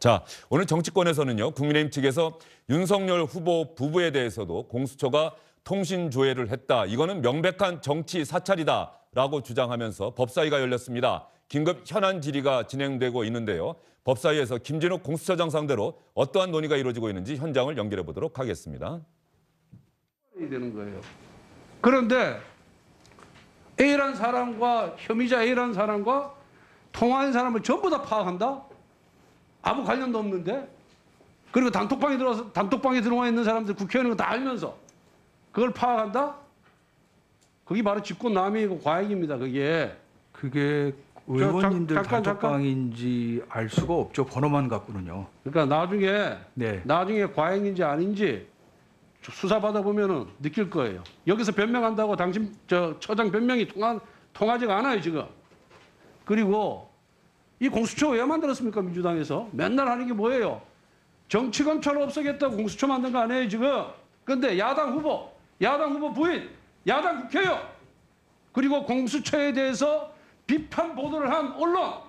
자, 오늘 정치권에서는요, 국민의힘 측에서 윤석열 후보 부부에 대해서도 공수처가 통신 조회를 했다. 이거는 명백한 정치 사찰이다라고 주장하면서 법사위가 열렸습니다. 긴급 현안 질의가 진행되고 있는데요. 법사위에서 김진욱 공수처장 상대로 어떠한 논의가 이루어지고 있는지 현장을 연결해 보도록 하겠습니다. 되는 거예요. 그런데 A라는 사람과 혐의자 A라는 사람과 통화한 사람을 전부 다 파악한다? 아무 관련도 없는데? 그리고 단톡방에 들어와 있는 사람들 국회의원인 거 다 알면서 그걸 파악한다? 그게 바로 직권남용이고 과잉입니다. 그게 의원님들 잠깐. 단톡방인지 알 수가 없죠. 번호만 갖고는요. 그러니까 나중에 과잉인지 아닌지 수사받아 보면은 느낄 거예요. 여기서 변명한다고 당신 처장 변명이 통하지가 않아요 지금. 그리고 이 공수처 왜 만들었습니까 민주당에서? 맨날 하는 게 뭐예요? 정치검찰을 없애겠다고 공수처 만든 거 아니에요 지금? 근데 야당 후보 부인, 야당 국회의원, 그리고 공수처에 대해서 비판 보도를 한 언론,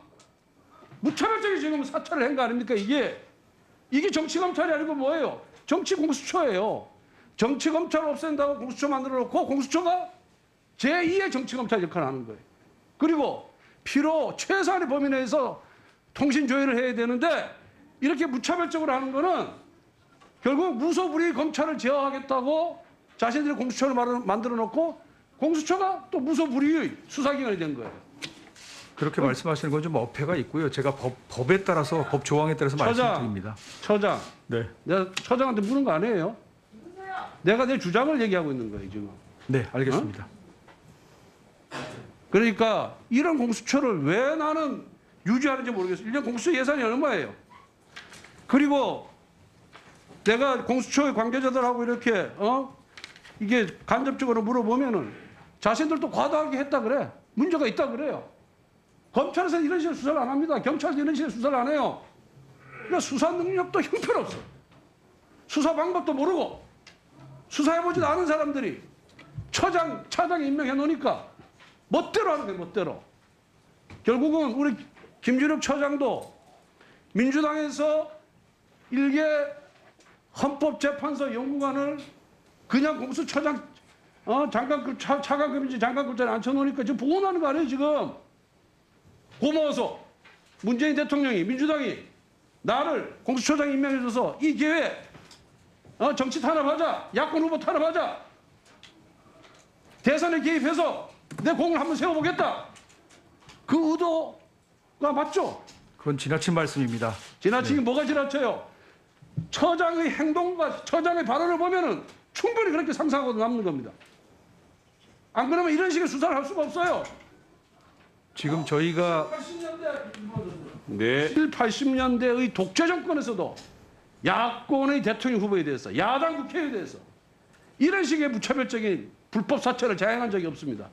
무차별적인 지금 사찰을 한 거 아닙니까 이게 정치검찰이 아니고 뭐예요? 정치공수처예요. 정치검찰을 없앤다고 공수처 만들어 놓고 공수처가 제2의 정치검찰 역할을 하는 거예요. 그리고 피로 최소한의 범위 내에서 통신 조회를 해야 되는데 이렇게 무차별적으로 하는 거는 결국 무소불위 검찰을 제어하겠다고 자신들이 공수처를 만들어 놓고 공수처가 또 무소불위의 수사기관이 된 거예요. 그렇게 말씀하시는 건 좀 어폐가 있고요. 제가 법에 따라서 법 조항에 따라서 말씀드립니다. 처장, 네. 내가 처장한테 물은 거 아니에요? 내가 내 주장을 얘기하고 있는 거예요 지금. 네, 알겠습니다. 그러니까 이런 공수처를 왜 나는 유지하는지 모르겠어요. 1년 공수처 예산이 얼마예요? 그리고 내가 공수처의 관계자들하고 이렇게 이게 간접적으로 물어보면은 자신들도 과도하게 했다 그래. 문제가 있다 그래요. 검찰에서 이런 식으로 수사를 안 합니다. 경찰도 이런 식으로 수사를 안 해요. 그러니까 수사 능력도 형편없어. 수사 방법도 모르고 수사해보지도 않은 사람들이 차장에 임명해 놓으니까 멋대로 하는 거예요. 멋대로. 결국은 우리 김진욱 처장도 민주당에서 일개 헌법재판소 연구관을 그냥 공수처장 차관급인지 장관급자에 앉혀놓으니까 지금 보호하는 거 아니에요 지금. 고마워서 문재인 대통령이 민주당이 나를 공수처장 임명해줘서 이 기회에 정치 탄압하자, 야권 후보 탄압하자, 대선에 개입해서 내 공을 한번 세워보겠다. 그 의도가 맞죠? 그건 지나친 말씀입니다. 지나치긴 뭐가 지나쳐요? 처장의 행동과 처장의 발언을 보면은 충분히 그렇게 상상하고 남는 겁니다. 안 그러면 이런 식의 수사를 할 수가 없어요. 지금 저희가 80년대의 독재 정권에서도 야권의 대통령 후보에 대해서, 야당 국회의원에 대해서 이런 식의 무차별적인 불법 사찰을 자행한 적이 없습니다.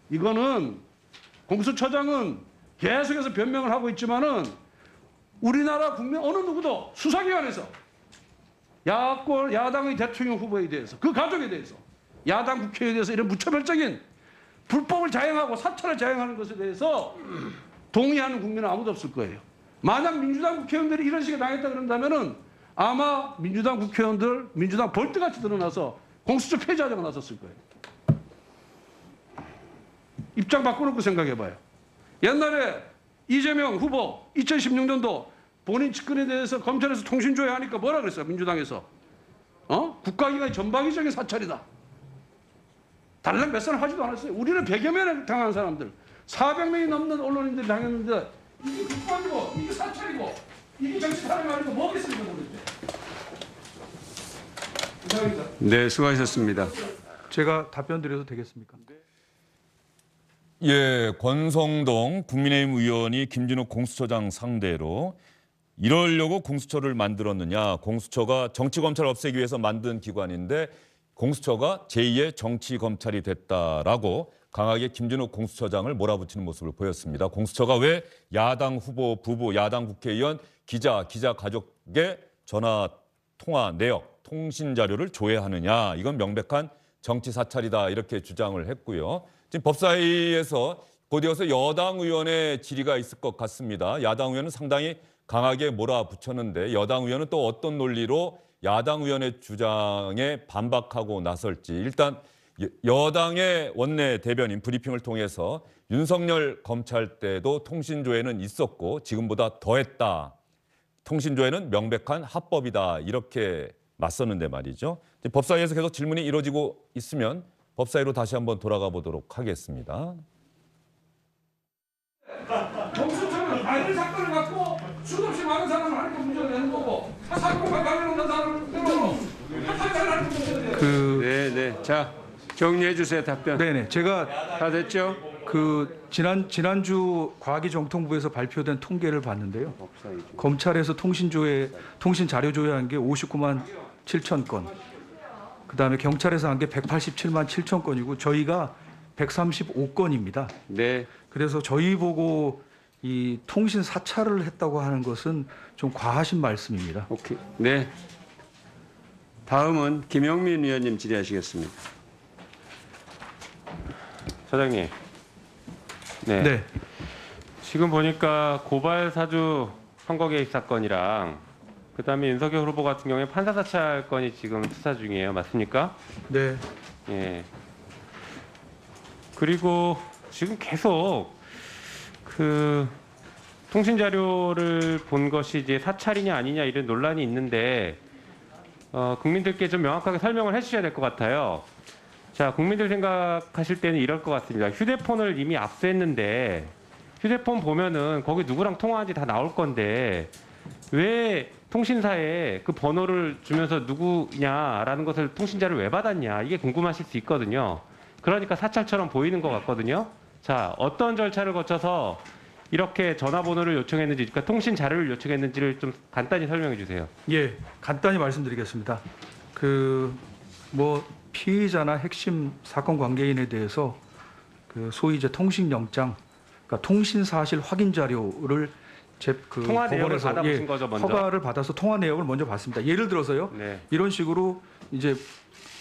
이거는 공수처장은 계속해서 변명을 하고 있지만은 우리나라 국민 어느 누구도 수사기관에서 야당의 대통령 후보에 대해서, 그 가족에 대해서, 야당 국회의원에 대해서 이런 무차별적인 불법을 자행하고 사찰을 자행하는 것에 대해서 동의하는 국민은 아무도 없을 거예요. 만약 민주당 국회의원들이 이런 식으로 당했다 그런다면은 아마 민주당 국회의원들, 민주당 벌떼같이 드러나서 공수처 폐지하자고 나섰을 거예요. 입장 바꿔놓고 생각해봐요. 옛날에 이재명 후보 2016년도 본인 측근에 대해서 검찰에서 통신조회하니까 뭐라 그랬어요? 민주당에서. 국가기관의 전방위적인 사찰이다. 달랑 몇 하지도 않았어요. 우리는 100여 명에 당한 사람들, 400명이 넘는 언론인들이 당했는데 이게 국방이고 이게 사찰이고 이게 정치 탄압이 아니고 뭐겠습니까 모르겠죠. 이상입니다. 네, 수고하셨습니다. 제가 답변 드려도 되겠습니까? 예, 권성동 국민의힘 의원이 김진욱 공수처장 상대로 이러려고 공수처를 만들었느냐. 공수처가 정치검찰 없애기 위해서 만든 기관인데 공수처가 제2의 정치검찰이 됐다라고 강하게 김진욱 공수처장을 몰아붙이는 모습을 보였습니다. 공수처가 왜 야당 후보 부부, 야당 국회의원, 기자 가족의 전화 통화 내역, 통신 자료를 조회하느냐. 이건 명백한 정치 사찰이다 이렇게 주장을 했고요. 지금 법사위에서 곧이어서 여당 의원의 질의가 있을 것 같습니다. 야당 의원은 상당히 강하게 몰아붙였는데 여당 의원은 또 어떤 논리로 야당 의원의 주장에 반박하고 나설지. 일단 여당의 원내 대변인 브리핑을 통해서 윤석열 검찰 때도 통신조회는 있었고 지금보다 더했다. 통신조회는 명백한 합법이다. 이렇게 맞섰는데 말이죠. 법사위에서 계속 질문이 이루어지고 있으면 법사위로 다시 한번 돌아가 보도록 하겠습니다. 공수처는 아이들 사건을 갖고 수없이 많은 사람을 하니까 문제가 되는 거고 사건과 관련 없는 사람들은 판단하는 문제가 돼요. 네. 자, 정리해 주세요. 답변. 네네. 제가 다 됐죠? 지난주 과기정통부에서 발표된 통계를 봤는데요. 검찰에서 통신 자료 조회한 게 59만 7천 건. 그다음에 경찰에서 한 게 187만 7천 건이고 저희가 135건입니다. 네. 그래서 저희 보고 이 통신 사찰을 했다고 하는 것은 좀 과하신 말씀입니다. 오케이. 네. 다음은 김영민 위원님 질의하시겠습니다. 사장님. 네. 네. 지금 보니까 고발 사주 선거 개입 사건이랑 그다음에 윤석열 후보 같은 경우에 판사 사찰 건이 지금 수사 중이에요. 맞습니까? 네. 예. 그리고 지금 계속 그 통신 자료를 본 것이 이제 사찰이냐 아니냐 이런 논란이 있는데 국민들께 좀 명확하게 설명을 해주셔야 될 것 같아요. 자, 국민들 생각하실 때는 이럴 것 같습니다. 휴대폰을 이미 압수했는데 휴대폰 보면은 거기 누구랑 통화한지 다 나올 건데 왜 통신사에 그 번호를 주면서 누구냐라는 것을 통신자를 왜 받았냐 이게 궁금하실 수 있거든요. 그러니까 사찰처럼 보이는 것 같거든요. 자, 어떤 절차를 거쳐서 이렇게 전화번호를 요청했는지, 그러니까 통신 자료를 요청했는지를 좀 간단히 설명해 주세요. 예, 간단히 말씀드리겠습니다. 피의자나 핵심 사건 관계인에 대해서 소위 이제 통신영장, 그러니까 통신 사실 확인 자료를 통화 내역을 법원에서 받아보신 거죠, 먼저? 허가를 받아서 통화 내역을 먼저 봤습니다. 예를 들어서요, 네. 이런 식으로 이제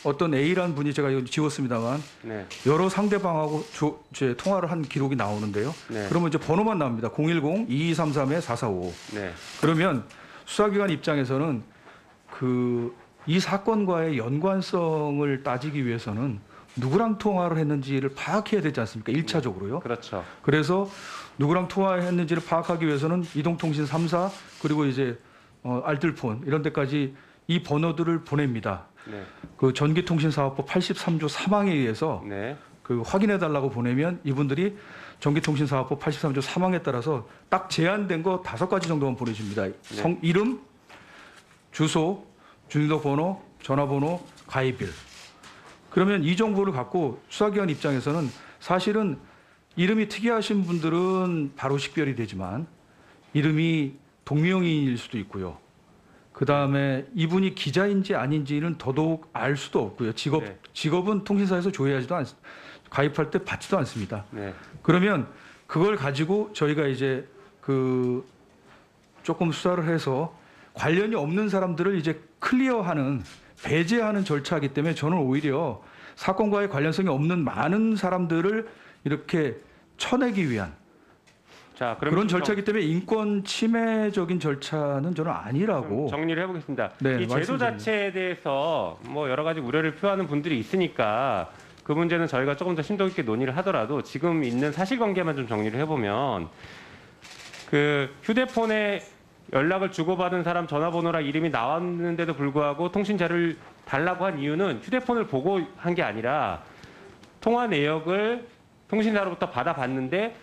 어떤 A라는 분이 제가 이거 지웠습니다만 네. 여러 상대방하고 이제 통화를 한 기록이 나오는데요. 네. 그러면 이제 번호만 나옵니다. 010-2233-4455. 네. 그러면 수사기관 입장에서는 이 사건과의 연관성을 따지기 위해서는 누구랑 통화를 했는지를 파악해야 되지 않습니까? 1차적으로요. 그렇죠. 그래서 누구랑 통화했는지를 파악하기 위해서는 이동통신 3사 그리고 이제 알뜰폰 이런 데까지 이 번호들을 보냅니다. 네. 전기통신사업법 83조 3항에 의해서 네. 확인해 달라고 보내면 이분들이 전기통신사업법 83조 3항에 따라서 딱 제한된 거 5가지 정도만 보내줍니다. 이름, 주소, 주민등록번호, 전화번호, 가입일. 그러면 이 정보를 갖고 수사기관 입장에서는 사실은 이름이 특이하신 분들은 바로 식별이 되지만 이름이 동명이인일 수도 있고요. 그다음에 이분이 기자인지 아닌지는 더더욱 알 수도 없고요. 직업은 통신사에서 조회하지도 가입할 때 받지도 않습니다. 네. 그러면 그걸 가지고 저희가 이제 조금 수사를 해서 관련이 없는 사람들을 이제 클리어하는 배제하는 절차이기 때문에 저는 오히려 사건과의 관련성이 없는 많은 사람들을 이렇게 쳐내기 위한 자, 그럼 그런 절차이기 때문에 인권 침해적인 절차는 저는 아니라고 정리를 해보겠습니다. 네, 이 제도 말씀드립니다. 자체에 대해서 뭐 여러 가지 우려를 표하는 분들이 있으니까 그 문제는 저희가 조금 더 심도 있게 논의를 하더라도 지금 있는 사실관계만 좀 정리를 해보면 휴대폰에 연락을 주고받은 사람 전화번호랑 이름이 나왔는데도 불구하고 통신 자료를 달라고 한 이유는 휴대폰을 보고 한 게 아니라 통화 내역을 통신사로부터 받아봤는데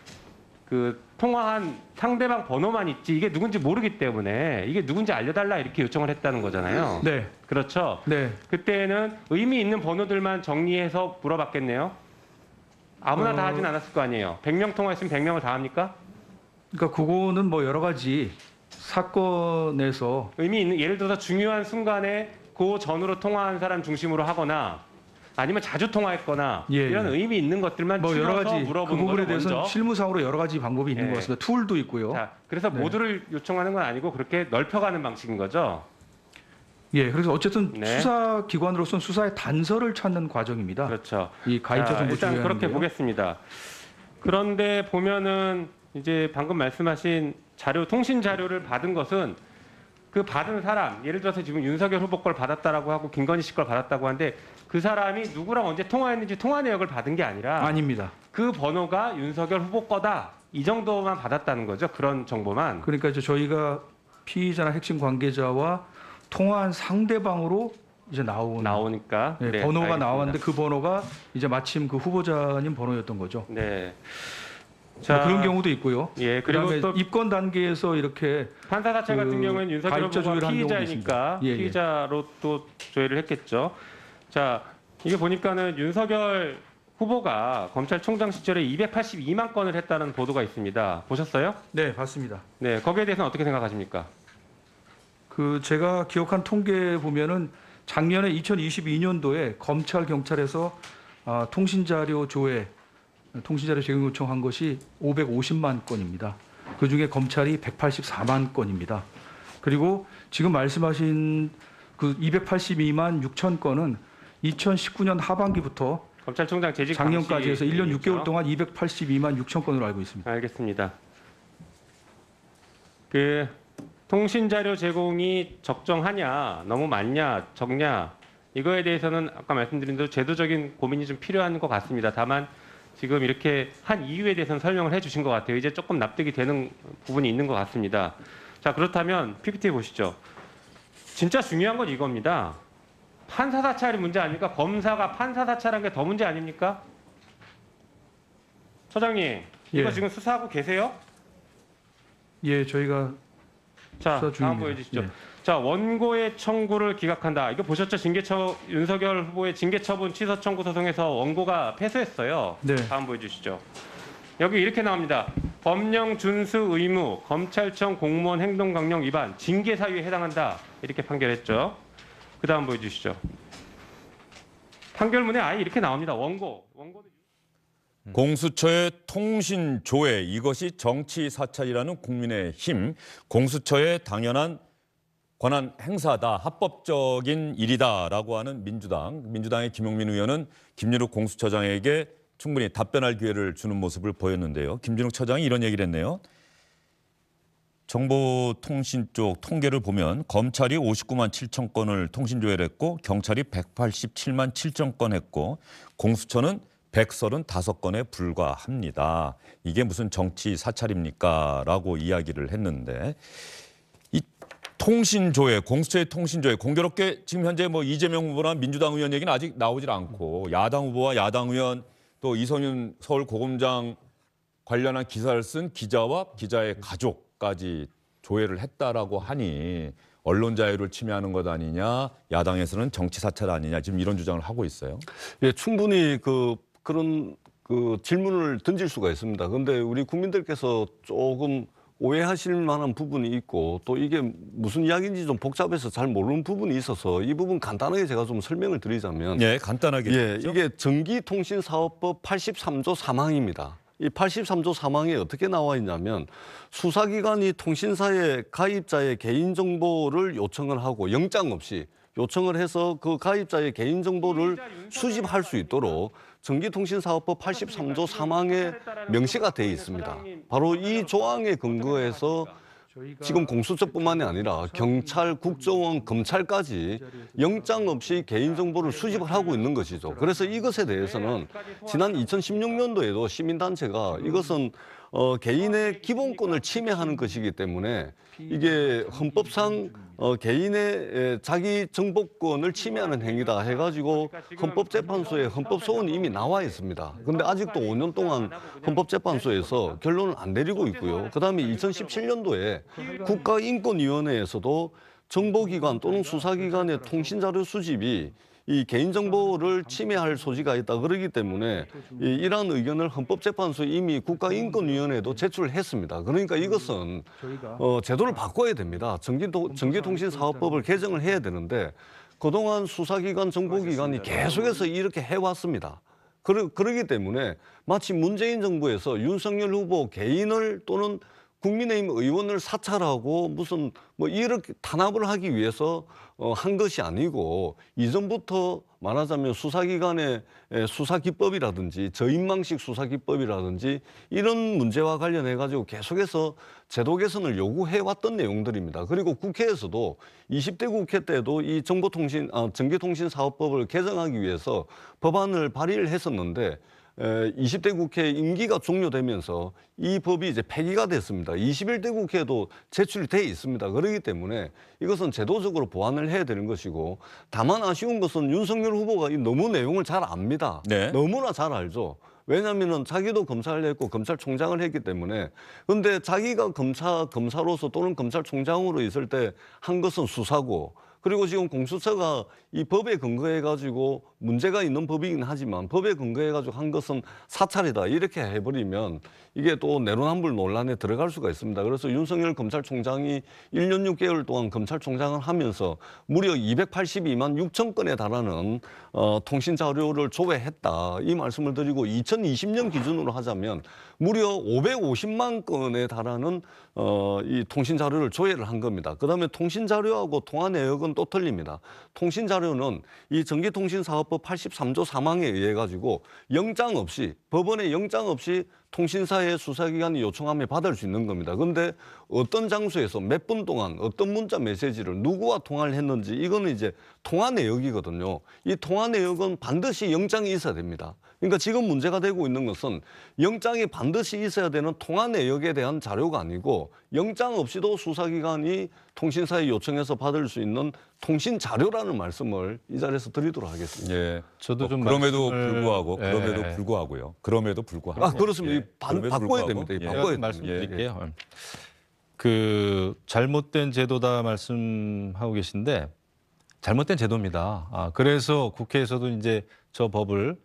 통화한 상대방 번호만 있지 이게 누군지 모르기 때문에 이게 누군지 알려달라 이렇게 요청을 했다는 거잖아요. 네. 그렇죠. 네. 그때는 의미 있는 번호들만 정리해서 물어봤겠네요. 아무나 다 하진 않았을 거 아니에요. 100명 통화했으면 100명을 다 합니까? 그러니까 그거는 뭐 여러 가지 사건에서 의미 있는 예를 들어서 중요한 순간에 그 전으로 통화한 사람 중심으로 하거나 아니면 자주 통화했거나 예, 이런 예. 의미 있는 것들만 뭐 여러 추려서 가지 그 물어보는 부분에 거죠. 대해서는 먼저. 실무상으로 여러 가지 방법이 있는 예. 것 같습니다. 툴도 있고요. 자, 그래서 네. 모두를 요청하는 건 아니고 그렇게 넓혀가는 방식인 거죠. 예, 그래서 어쨌든 네. 수사기관으로서는 수사의 단서를 찾는 과정입니다. 그렇죠. 이 가입자 자, 정보 일단 조회하는 그렇게 게요. 보겠습니다. 그런데 보면은 이제 방금 말씀하신 자료, 통신 자료를 받은 것은 그 받은 사람, 예를 들어서 지금 윤석열 후보 걸 받았다라고 하고 김건희 씨 걸 받았다고 하는데 그 사람이 누구랑 언제 통화했는지 통화 내역을 받은 게 아니라 아닙니다. 그 번호가 윤석열 후보 거다. 이 정도만 받았다는 거죠. 그런 정보만. 그러니까 이제 저희가 피의자나 핵심 관계자와 통화한 상대방으로 이제 나오니까. 네, 네, 번호가 알겠습니다. 나왔는데 그 번호가 이제 마침 그 후보자님 번호였던 거죠. 네. 뭐 그런 경우도 있고요. 예, 그리고 그다음에 또 입건 단계에서 이렇게 판사 사찰 같은 경우에는 윤석열 가입자 후보가 조회를 한 경우도 피의자이니까 있습니다. 예, 예. 피의자로 또 조회를 했겠죠. 자, 이게 보니까는 윤석열 후보가 검찰총장 시절에 282만 건을 했다는 보도가 있습니다. 보셨어요? 네, 봤습니다. 네, 거기에 대해서는 어떻게 생각하십니까? 그 제가 기억한 통계 보면은 작년에 2022년도에 검찰 경찰에서 통신자료 조회, 통신자료 제공 요청한 것이 550만 건입니다. 그 중에 검찰이 184만 건입니다. 그리고 지금 말씀하신 그 282만 6천 건은 2019년 하반기부터 검찰총장 재직 작년까지 해서 1년 당시 6개월 동안 282만 6천 건으로 알고 있습니다. 알겠습니다. 그 통신 자료 제공이 적정하냐, 너무 많냐, 적냐 이거에 대해서는 아까 말씀드린 대로 제도적인 고민이 좀 필요한 것 같습니다. 다만 지금 이렇게 한 이유에 대해서는 설명을 해주신 것 같아요. 이제 조금 납득이 되는 부분이 있는 것 같습니다. 자, 그렇다면 PPT 보시죠. 진짜 중요한 건 이겁니다. 판사 사찰이 문제 아닙니까? 검사가 판사 사찰한 게 더 문제 아닙니까? 처장님, 이거 예. 지금 수사하고 계세요? 예, 저희가 자, 수사 다음 중입니다. 보여주시죠. 예. 자, 원고의 청구를 기각한다. 이거 보셨죠? 윤석열 후보의 징계처분 취소 청구 소송에서 원고가 패소했어요. 네. 다음 보여주시죠. 여기 이렇게 나옵니다. 법령 준수 의무, 검찰청 공무원 행동 강령 위반, 징계 사유에 해당한다. 이렇게 판결했죠. 그 다음 보여주시죠. 판결문에 아예 이렇게 나옵니다. 원고도 공수처의 통신 조회, 이것이 정치 사찰이라는 국민의힘, 공수처의 당연한 권한 행사다, 합법적인 일이다라고 하는 민주당의 김용민 의원은 김진욱 공수처장에게 충분히 답변할 기회를 주는 모습을 보였는데요. 김진욱 처장이 이런 얘기를 했네요. 정보통신 쪽 통계를 보면 검찰이 59만 7천 건을 통신 조회를 했고 경찰이 187만 7천 건 했고 공수처는 135건에 불과합니다. 이게 무슨 정치 사찰입니까? 라고 이야기를 했는데 이 통신조회, 공수처의 통신조회 공교롭게 지금 현재 뭐 이재명 후보나 민주당 의원 얘기는 아직 나오질 않고 야당 후보와 야당 의원 또 이성윤 서울고검장 관련한 기사를 쓴 기자와 기자의 가족까지 조회를 했다라고 하니 언론 자유를 침해하는 것 아니냐, 야당에서는 정치 사찰 아니냐 지금 이런 주장을 하고 있어요. 예, 충분히 그런 질문을 던질 수가 있습니다. 그런데 우리 국민들께서 조금 오해하실 만한 부분이 있고 또 이게 무슨 이야기인지 좀 복잡해서 잘 모르는 부분이 있어서 이 부분 간단하게 제가 좀 설명을 드리자면 예, 간단하게. 예, 이게 전기통신사업법 83조 3항입니다. 이 83조 3항에 어떻게 나와 있냐면 수사기관이 통신사의 가입자의 개인정보를 요청을 하고 영장 없이 요청을 해서 그 가입자의 개인정보를 수집할 수 있도록 전기통신사업법 83조 3항에 명시가 되어 있습니다. 바로 이 조항에 근거해서 지금 공수처뿐만이 아니라 경찰, 국정원, 검찰까지 영장 없이 개인정보를 수집을 하고 있는 것이죠. 그래서 이것에 대해서는 지난 2016년도에도 시민단체가 이것은 개인의 기본권을 침해하는 것이기 때문에 이게 헌법상 개인의 자기 정보권을 침해하는 행위다 해가지고 헌법재판소에 헌법소원이 이미 나와 있습니다. 그런데 아직도 5년 동안 헌법재판소에서 결론을 안 내리고 있고요. 그다음에 2017년도에 국가인권위원회에서도 정보기관 또는 수사기관의 통신자료 수집이 이 개인정보를 침해할 소지가 있다 그러기 때문에 이러한 의견을 헌법재판소에 이미 국가인권위원회에도 제출했습니다. 그러니까 이것은 제도를 바꿔야 됩니다. 전기통신사업법을 개정을 해야 되는데 그동안 수사기관, 정보기관이 계속해서 이렇게 해왔습니다. 그러기 때문에 마치 문재인 정부에서 윤석열 후보 개인을 또는 국민의힘 의원을 사찰하고 무슨 뭐 이렇게 탄압을 하기 위해서 한 것이 아니고 이전부터 말하자면 수사기관의 수사기법이라든지 저인망식 수사기법이라든지 이런 문제와 관련해 가지고 계속해서 제도 개선을 요구해왔던 내용들입니다. 그리고 국회에서도 20대 국회 때도 이 전기통신사업법을 개정하기 위해서 법안을 발의를 했었는데 20대 국회 임기가 종료되면서 이 법이 이제 폐기가 됐습니다. 21대 국회에도 제출이 돼 있습니다. 그렇기 때문에 이것은 제도적으로 보완을 해야 되는 것이고 다만 아쉬운 것은 윤석열 후보가 너무 내용을 잘 압니다. 네. 너무나 잘 알죠. 왜냐하면 자기도 검사를 했고 검찰총장을 했기 때문에 근데 자기가 검사로서 또는 검찰총장으로 있을 때 한 것은 수사고 그리고 지금 공수처가 이 법에 근거해 가지고 문제가 있는 법이긴 하지만 법에 근거해 가지고 한 것은 사찰이다 이렇게 해버리면 이게 또 내로남불 논란에 들어갈 수가 있습니다. 그래서 윤석열 검찰총장이 1년 6개월 동안 검찰총장을 하면서 무려 282만 6천 건에 달하는 통신 자료를 조회했다 이 말씀을 드리고 2020년 기준으로 하자면 무려 550만 건에 달하는 이 통신 자료를 조회를 한 겁니다. 그다음에 통신 자료하고 통화 내역은 또 틀립니다. 통신 자료는 이 전기통신사업법 83조 3항에 의해 가지고 영장 없이 법원의 영장 없이 통신사의 수사기관이 요청하면 받을 수 있는 겁니다. 그런데 어떤 장소에서 몇 분 동안 어떤 문자 메시지를 누구와 통화를 했는지 이거는 이제 통화 내역이거든요. 이 통화 내역은 반드시 영장이 있어야 됩니다. 그러니까 지금 문제가 되고 있는 것은 영장이 반드시 있어야 되는 통화 내역에 대한 자료가 아니고 영장 없이도 수사기관이 통신사에 요청해서 받을 수 있는 통신 자료라는 말씀을 이 자리에서 드리도록 하겠습니다. 예. 저도 좀 그럼에도 말씀을- 불구하고 예. 그럼에도 불구하고 아 그렇습니다. 예. 그럼에도 바꿔야 불구하고, 됩니다. 예. 바꿔야 됩니다. 말씀드릴게요. 그 잘못된 제도다 말씀하고 계신데 잘못된 제도입니다. 그래서 국회에서도 이제 저 법을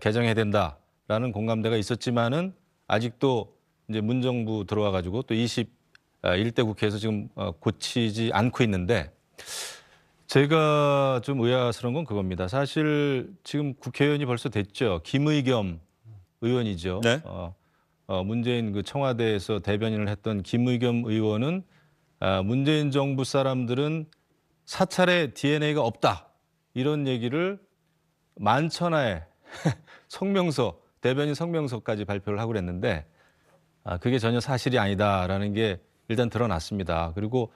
개정해야 된다라는 공감대가 있었지만은 아직도 이제 문정부 들어와 가지고 또 21대 국회에서 지금 고치지 않고 있는데 제가 좀 의아스러운 건 그겁니다. 사실 지금 국회의원이 벌써 됐죠. 김의겸 의원이죠. 네. 문재인 그 청와대에서 대변인을 했던 김의겸 의원은 문재인 정부 사람들은 사찰의 DNA가 없다 이런 얘기를 만천하에 성명서 대변인 성명서까지 발표를 하고 그랬는데 그게 전혀 사실이 아니다라는 게 일단 드러났습니다. 그리고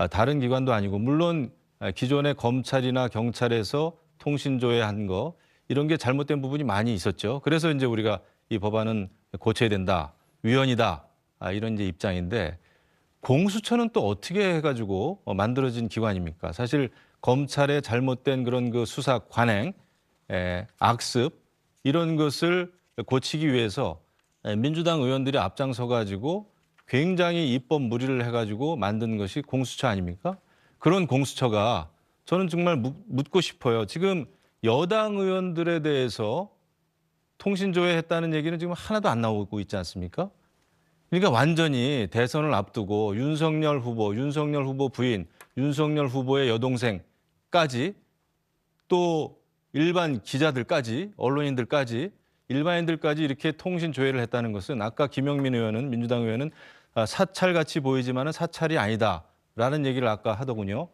다른 기관도 아니고 물론 기존의 검찰이나 경찰에서 통신조회한 거 이런 게 잘못된 부분이 많이 있었죠. 그래서 이제 우리가 이 법안은 고쳐야 된다, 위헌이다 이런 이제 입장인데 공수처는 또 어떻게 해가지고 만들어진 기관입니까? 사실 검찰의 잘못된 그런 그 수사 관행, 악습 이런 것을 고치기 위해서 민주당 의원들이 앞장서 가지고 굉장히 입법 무리를 해가지고 만든 것이 공수처 아닙니까? 그런 공수처가 저는 정말 묻고 싶어요. 지금 여당 의원들에 대해서 통신조회했다는 얘기는 지금 하나도 안 나오고 있지 않습니까? 그러니까 완전히 대선을 앞두고 윤석열 후보 부인, 윤석열 후보의 여동생까지 또 일반 기자들까지 언론인들까지 일반인들까지 이렇게 통신 조회를 했다는 것은 아까 김영민 의원은 민주당 의원은 사찰같이 보이지만은 사찰이 아니다라는 얘기를 아까 하더군요.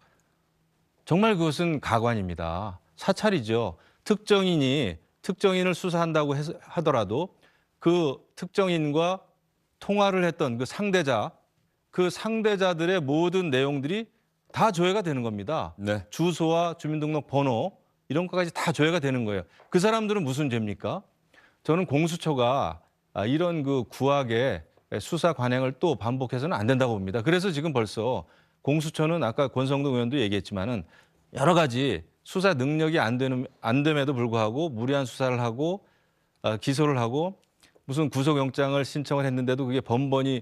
정말 그것은 가관입니다. 사찰이죠. 특정인을 수사한다고 하더라도 그 특정인과 통화를 했던 그 상대자들의 모든 내용들이 다 조회가 되는 겁니다. 네. 주소와 주민등록번호 이런 것까지 다 조회가 되는 거예요. 그 사람들은 무슨 죄입니까? 저는 공수처가 이런 그 구악의 수사 관행을 또 반복해서는 안 된다고 봅니다. 그래서 지금 벌써 공수처는 아까 권성동 의원도 얘기했지만은 여러 가지 수사 능력이 안 됨에도 불구하고 무리한 수사를 하고 기소를 하고 무슨 구속영장을 신청을 했는데도 그게 번번이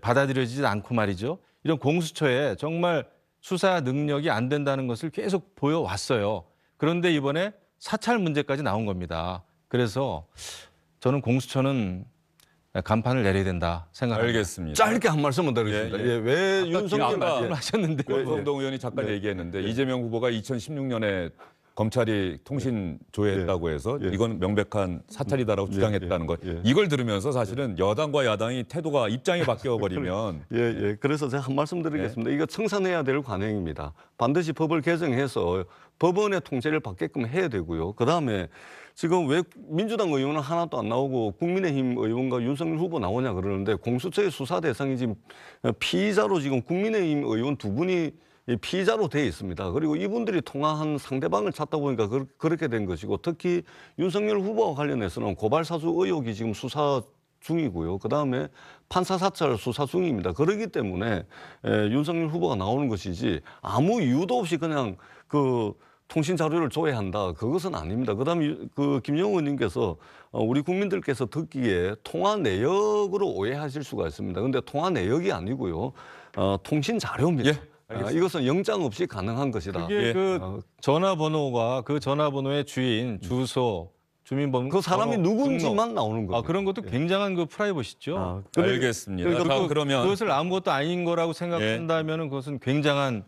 받아들여지지 않고 말이죠. 이런 공수처에 정말 수사 능력이 안 된다는 것을 계속 보여왔어요. 그런데 이번에 사찰 문제까지 나온 겁니다. 그래서 저는 공수처는 간판을 내려야 된다 생각합니다. 알겠습니다. 짧게 한 말씀만 드리겠습니다. 예, 예. 왜 아까 윤석열 아까 하셨는데 권성동 의원이 잠깐 얘기했는데 이재명 후보가 2016년에 검찰이 통신 조회했다고 해서 예. 이건 명백한 사찰이다라고 주장했다는 것. 이걸 들으면서 사실은 여당과 야당이 태도가 입장이 바뀌어 버리면 예. 그래서 제가 한 말씀 드리겠습니다. 이거 청산해야 될 관행입니다. 반드시 법을 개정해서 법원의 통제를 받게끔 해야 되고요. 그다음에 지금 왜 민주당 의원은 하나도 안 나오고 국민의힘 의원과 윤석열 후보 나오냐 그러는데 공수처의 수사 대상이 지금 피의자로 지금 국민의힘 의원 두 분이 피의자로 돼 있습니다. 그리고 이분들이 통화한 상대방을 찾다 보니까 그렇게 된 것이고 특히 윤석열 후보와 관련해서는 고발 사주 의혹이 지금 수사 중이고요. 그다음에 판사 사찰 수사 중입니다. 그렇기 때문에 윤석열 후보가 나오는 것이지 아무 이유도 없이 그냥 그 통신 자료를 조회한다. 그것은 아닙니다. 그다음에 그 김영우 의원님께서 우리 국민들께서 듣기에 통화 내역으로 오해하실 수가 있습니다. 그런데 통화 내역이 아니고요. 통신 자료입니다. 이것은 영장 없이 가능한 것이다. 그게 그 전화번호가 그 전화번호의 주인, 주소, 주민번호 그 사람이 등록. 누군지만 나오는 거예요. 그런 것도 굉장한 그 프라이버시죠. 알겠습니다. 자, 그러면 그것을 아무것도 아닌 거라고 생각한다면 그것은 굉장한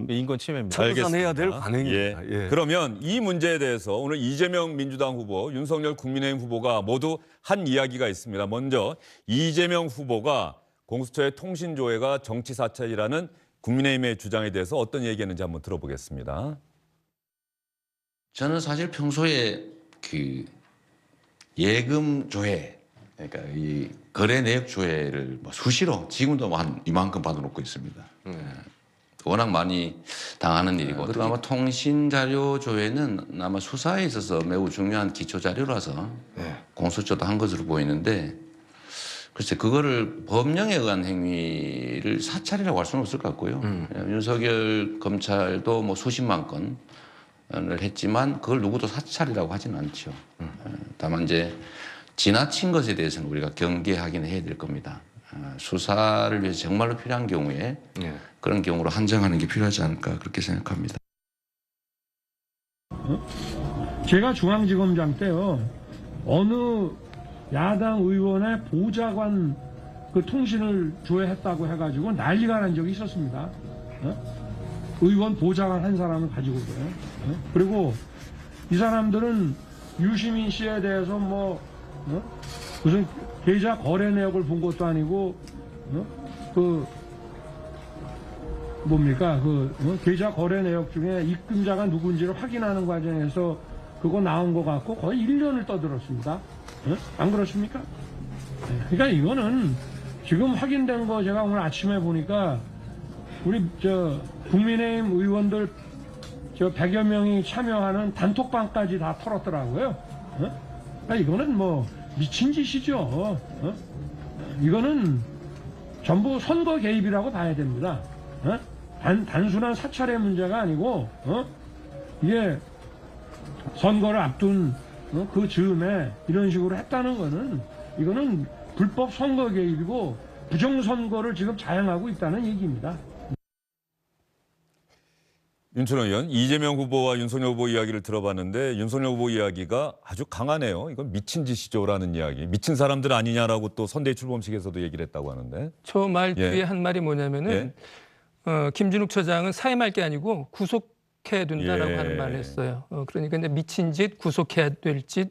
인권 침해입니다. 청산해야 될 관행입니다. 예. 그러면 이 문제에 대해서 오늘 이재명 민주당 후보, 윤석열 국민의힘 후보가 모두 한 이야기가 있습니다. 먼저 이재명 후보가 공수처의 통신 조회가 정치 사찰이라는 국민의힘의 주장에 대해서 어떤 얘기했는지 한번 들어보겠습니다. 저는 사실 평소에 그 예금 조회, 그러니까 이 거래 내역 조회를 뭐 수시로 지금도 한 이만큼 받아놓고 있습니다. 워낙 많이 당하는 일이고, 그리고 아마 통신 자료 조회는 아마 수사에 있어서 매우 중요한 기초 자료라서 공수처도 한 것으로 보이는데, 글쎄 그거를 법령에 의한 행위를 사찰이라고 할 수는 없을 것 같고요. 윤석열 검찰도 뭐 수십만 건을 했지만 그걸 누구도 사찰이라고 하지는 않죠. 다만 이제 지나친 것에 대해서는 우리가 경계하긴 해야 될 겁니다. 수사를 위해서 정말로 필요한 경우에 그런 경우로 한정하는 게 필요하지 않을까 그렇게 생각합니다. 제가 중앙지검장 때요, 어느 야당 의원의 보좌관 그 통신을 조회했다고 해가지고 난리가 난 적이 있었습니다. 의원 보좌관 한 사람을 가지고도요. 그리고 이 사람들은 유시민 씨에 대해서 뭐 무슨 계좌 거래 내역을 본 것도 아니고 그 뭡니까 계좌 거래 내역 중에 입금자가 누군지를 확인하는 과정에서 그거 나온 것 같고 거의 1년을 떠들었습니다. 안 그렇습니까? 그러니까 이거는 지금 확인된 거 제가 오늘 아침에 보니까 우리 국민의힘 의원들 100여 명이 참여하는 단톡방까지 다 털었더라고요. 그러니까 이거는 뭐 미친 짓이죠. 이거는 전부 선거 개입이라고 봐야 됩니다. 단순한 사찰의 문제가 아니고 이게 선거를 앞둔 그 즈음에 이런 식으로 했다는 거는 이거는 불법 선거 개입이고 부정선거를 지금 자행하고 있다는 얘기입니다. 윤천호 의원, 이재명 후보와 윤석열 후보 이야기를 들어봤는데 윤석열 후보 이야기가 아주 강하네요. 이건 미친 짓이죠라는 이야기. 미친 사람들 아니냐라고 또 선대위 출범식에서도 얘기를 했다고 하는데. 저 말 뒤에 한 말이 뭐냐면은 김진욱 처장은 사임할 게 아니고 구속해야 된다라고 하는 말을 했어요. 그러니까 이제 미친 짓, 구속해야 될 짓,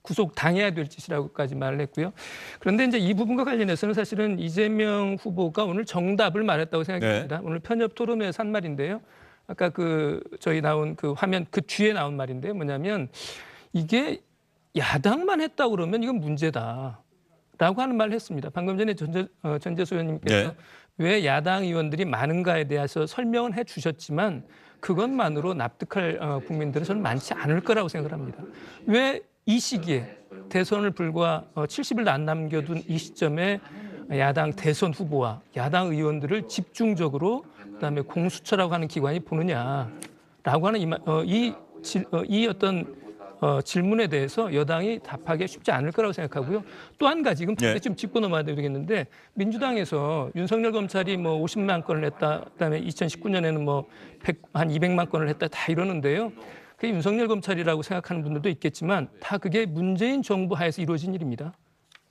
구속당해야 될 짓이라고까지 말을 했고요. 그런데 이제 이 부분과 관련해서는 사실은 이재명 후보가 오늘 정답을 말했다고 생각합니다. 오늘 편협 토론회에서 한 말인데요. 아까 저희 나온 그 화면 그 뒤에 나온 말인데요. 뭐냐면 이게 야당만 했다고 그러면 이건 문제다라고 하는 말을 했습니다. 방금 전에 전재수 의원님께서 왜 야당 의원들이 많은가에 대해서 설명은 해 주셨지만 그것만으로 납득할 국민들은 저는 많지 않을 거라고 생각을 합니다. 왜 이 시기에 대선을 불과 70일도 안 남겨둔 이 시점에 야당 대선 후보와 야당 의원들을 집중적으로 그다음에 공수처라고 하는 기관이 보느냐라고 하는 이 어떤 질문에 대해서 여당이 답하기 쉽지 않을 거라고 생각하고요. 또 한 가지 지금 좀 짚고 넘어야 되겠는데 민주당에서 윤석열 검찰이 뭐 50만 건을 했다, 그다음에 2019년에는 뭐 한 200만 건을 했다 다 이러는데요. 그게 윤석열 검찰이라고 생각하는 분들도 있겠지만 다 그게 문재인 정부 하에서 이루어진 일입니다.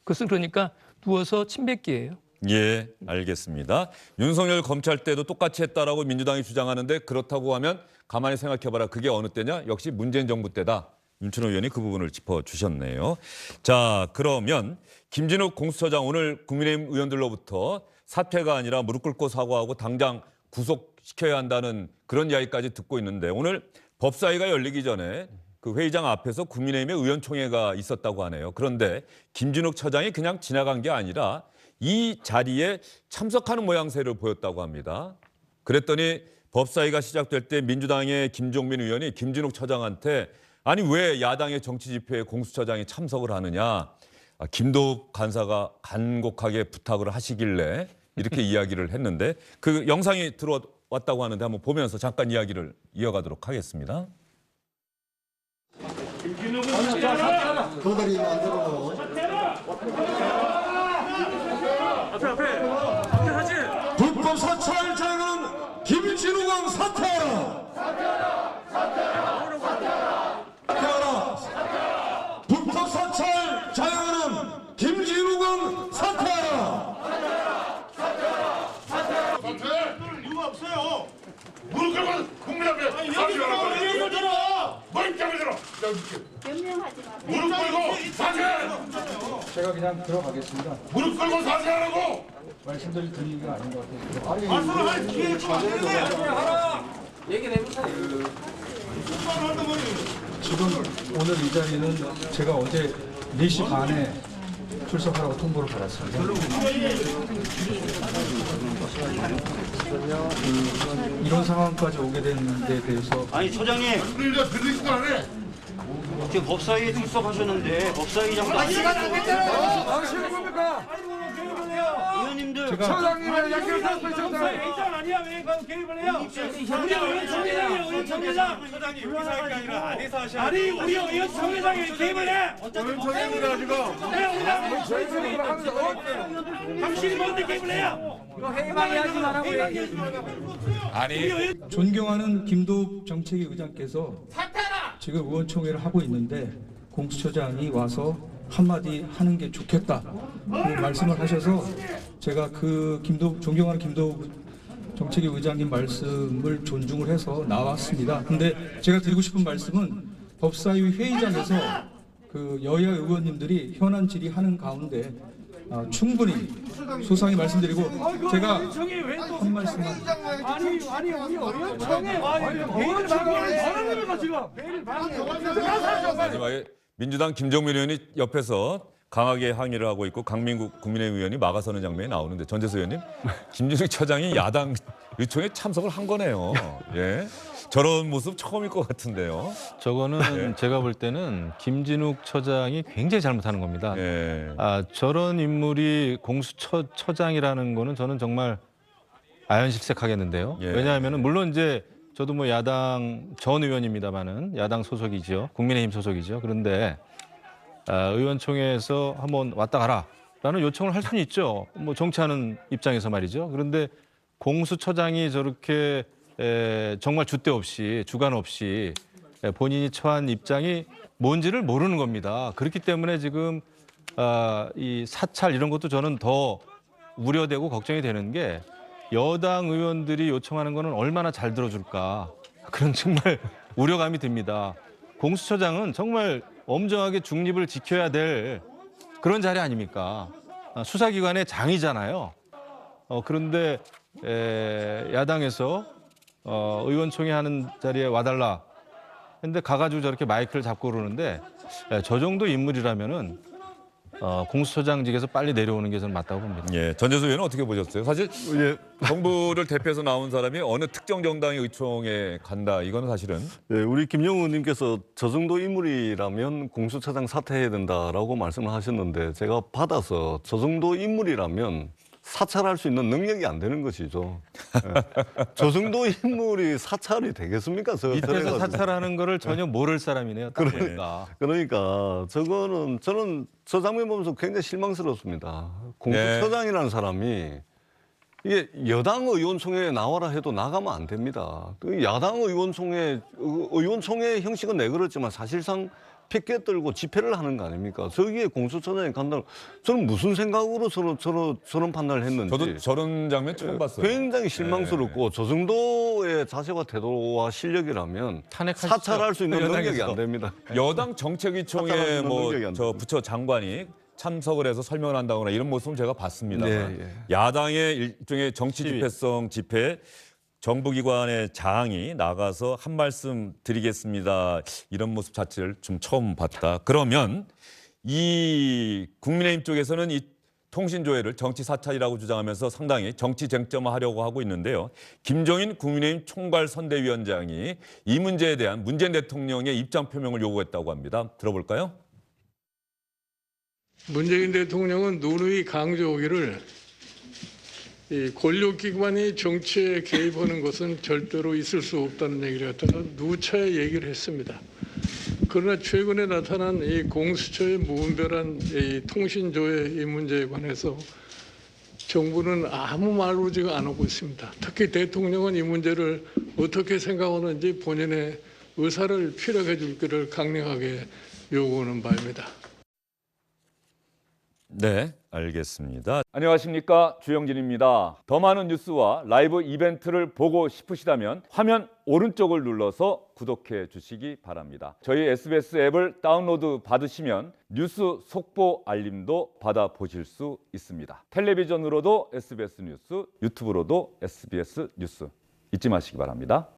그것은 그러니까 누워서 침 뱉기예요. 예, 알겠습니다. 윤석열 검찰 때도 똑같이 했다라고 민주당이 주장하는데 그렇다고 하면 가만히 생각해봐라. 그게 어느 때냐? 역시 문재인 정부 때다. 윤춘호 의원이 그 부분을 짚어주셨네요. 자, 그러면 김진욱 공수처장 오늘 국민의힘 의원들로부터 사퇴가 아니라 무릎 꿇고 사과하고 당장 구속시켜야 한다는 그런 이야기까지 듣고 있는데 오늘 법사위가 열리기 전에 그 회의장 앞에서 국민의힘의 의원총회가 있었다고 하네요. 그런데 김진욱 처장이 그냥 지나간 게 아니라 이 자리에 참석하는 모양새를 보였다고 합니다. 그랬더니 법사위가 시작될 때 민주당의 김종민 의원이 김진욱 처장한테 아니 왜 야당의 정치 집회에 공수처장이 참석을 하느냐. 김도읍 간사가 간곡하게 부탁을 하시길래 이렇게 이야기를 했는데 그 영상이 들어왔다고 하는데 한번 보면서 잠깐 이야기를 이어가도록 하겠습니다. 도다리 만들어 불법 사찰 자행하는 김진우광 사퇴하라. 사퇴하라. 불법 사찰 자행하는 김진우광 사퇴하라. 사퇴 이유가 없어요. 무릎 꿇고 국민 앞에 사죄하라고. 뭘 때문에 변명하지 마세요. 무릎 꿇고 사죄하라고. 제가 그냥 들어가겠습니다. 무릎 꿇고 사죄하라고. 말씀드릴 분위기가 아닌 것 같아요. 말씀을 할 기회를 좀 하라. 지금 오늘 이 자리는 제가 어제 4시 반에 출석하라고 통보를 받았습니다. 이런 상황까지 오게 된 데 대해서 아니 처장님 지금 법사위에 출석하셨는데 법사위장도 안 시간 안 됐잖아요. 당신은 뭡니까? 의원님들 처장님의 약속을 탔어요. 의장 아니야 왜 개입을 해요? 우리 의원 총회장이에요. 의원 총회장. 처장님 여기서 할 게 아니라 안에서 하셔야 아니 우리 의원 총회장이 개입을 해. 의원 총회장이라 지금. 당신이 뭔데 개입을 해요? 이거 회의방해 하지 말라고. 아니 존경하는 김도읍 정책위 의장께서 지금 의원총회를 하고 있는데 공수처장이 와서 한마디 하는 게 좋겠다 그 말씀을 하셔서 제가 그 존경하는 김도읍 정책위 의장님 말씀을 존중을 해서 나왔습니다. 근데 제가 드리고 싶은 말씀은 법사위 회의장에서 그 여야 의원님들이 현안 질의하는 가운데 충분히 소상히 말씀드리고 제가 한 말씀만 아니 우리 의원총회 회의를 방해하는 지금. 마지막에 민주당 김종민 의원이 옆에서 강하게 항의를 하고 있고 강민국 국민의힘 의원이 막아서는 장면이 나오는데 전재수 의원님, 김진욱 처장이 야당 의총에 참석을 한 거네요. 예, 저런 모습 처음일 것 같은데요. 저거는 제가 볼 때는 김진욱 처장이 굉장히 잘못하는 겁니다. 예. 저런 인물이 공수처장이라는 거는 저는 정말 아연실색하겠는데요. 예. 왜냐하면 물론 이제 저도 뭐 야당 전 의원입니다만은 야당 소속이죠. 국민의힘 소속이죠. 그런데 의원총회에서 한번 왔다 가라라는 요청을 할 수는 있죠. 뭐 정치하는 입장에서 말이죠. 그런데 공수처장이 저렇게 정말 줏대 없이 주관 없이 본인이 처한 입장이 뭔지를 모르는 겁니다. 그렇기 때문에 지금 이 사찰 이런 것도 저는 더 우려되고 걱정이 되는 게 여당 의원들이 요청하는 거는 얼마나 잘 들어줄까 그런 정말 우려감이 듭니다. 공수처장은 정말 엄정하게 중립을 지켜야 될 그런 자리 아닙니까? 수사기관의 장이잖아요. 그런데 야당에서 의원총회 하는 자리에 와달라 근데 가가지고 저렇게 마이크를 잡고 그러는데 저 정도 인물이라면은 공수처장직에서 빨리 내려오는 게 저는 맞다고 봅니다. 예, 전재수 의원은 어떻게 보셨어요? 사실 정부를 대표해서 나온 사람이 어느 특정 정당의 의총에 간다. 이거는 사실은 네, 우리 김영우 의원님께서 저 정도 인물이라면 공수처장 사퇴해야 된다라고 말씀을 하셨는데 제가 받아서 저 정도 인물이라면 사찰할 수 있는 능력이 안 되는 것이죠. 네. 저 정도 인물이 사찰이 되겠습니까? 밑에서 사찰하는 거를 전혀 모를 사람이네요. 그러니까 저거는 저는 저 장면 보면서 굉장히 실망스럽습니다. 공수처장이라는 사람이 이게 여당 의원총회에 나와라 해도 나가면 안 됩니다. 야당 의원총회 형식은 내걸었지만 사실상 피켓 들고 집회를 하는 거 아닙니까? 저기에 공수처장이 간다는 저는 무슨 생각으로 저런 판단을 했는지 저도 저런 장면 처음 봤어요. 굉장히 실망스럽고 저 정도의 자세와 태도와 실력이라면 사찰할 수 있는 능력이 안 됩니다. 여당 정책위총회 저 부처 장관이 참석을 해서 설명을 한다거나 이런 모습은 제가 봤습니다만 야당의 일종의 정치 집회성 집회 정부기관의 장이 나가서 한 말씀 드리겠습니다. 이런 모습 자체를 좀 처음 봤다. 그러면 이 국민의힘 쪽에서는 이 통신조회를 정치 사찰이라고 주장하면서 상당히 정치 쟁점화하려고 하고 있는데요. 김종인 국민의힘 총괄선대위원장이 이 문제에 대한 문재인 대통령의 입장 표명을 요구했다고 합니다. 들어볼까요? 문재인 대통령은 누누이 강조하기를 이 권력기관이 정치에 개입하는 것은 절대로 있을 수 없다는 얘기를 갖다가 누차에 얘기를 했습니다. 그러나 최근에 나타난 이 공수처의 무분별한 이 통신조회 이 문제에 관해서 정부는 아무 말로지가 안 하고 있습니다. 특히 대통령은 이 문제를 어떻게 생각하는지 본인의 의사를 피력해 줄 것을 강력하게 요구하는 바입니다. 네, 알겠습니다. 안녕하십니까, 주영진입니다. 더 많은 뉴스와 라이브 이벤트를 보고 싶으시다면 화면 오른쪽을 눌러서 구독해 주시기 바랍니다. 저희 SBS 앱을 다운로드 받으시면 뉴스 속보 알림도 받아보실 수 있습니다. 텔레비전으로도 SBS 뉴스, 유튜브로도 SBS 뉴스 잊지 마시기 바랍니다.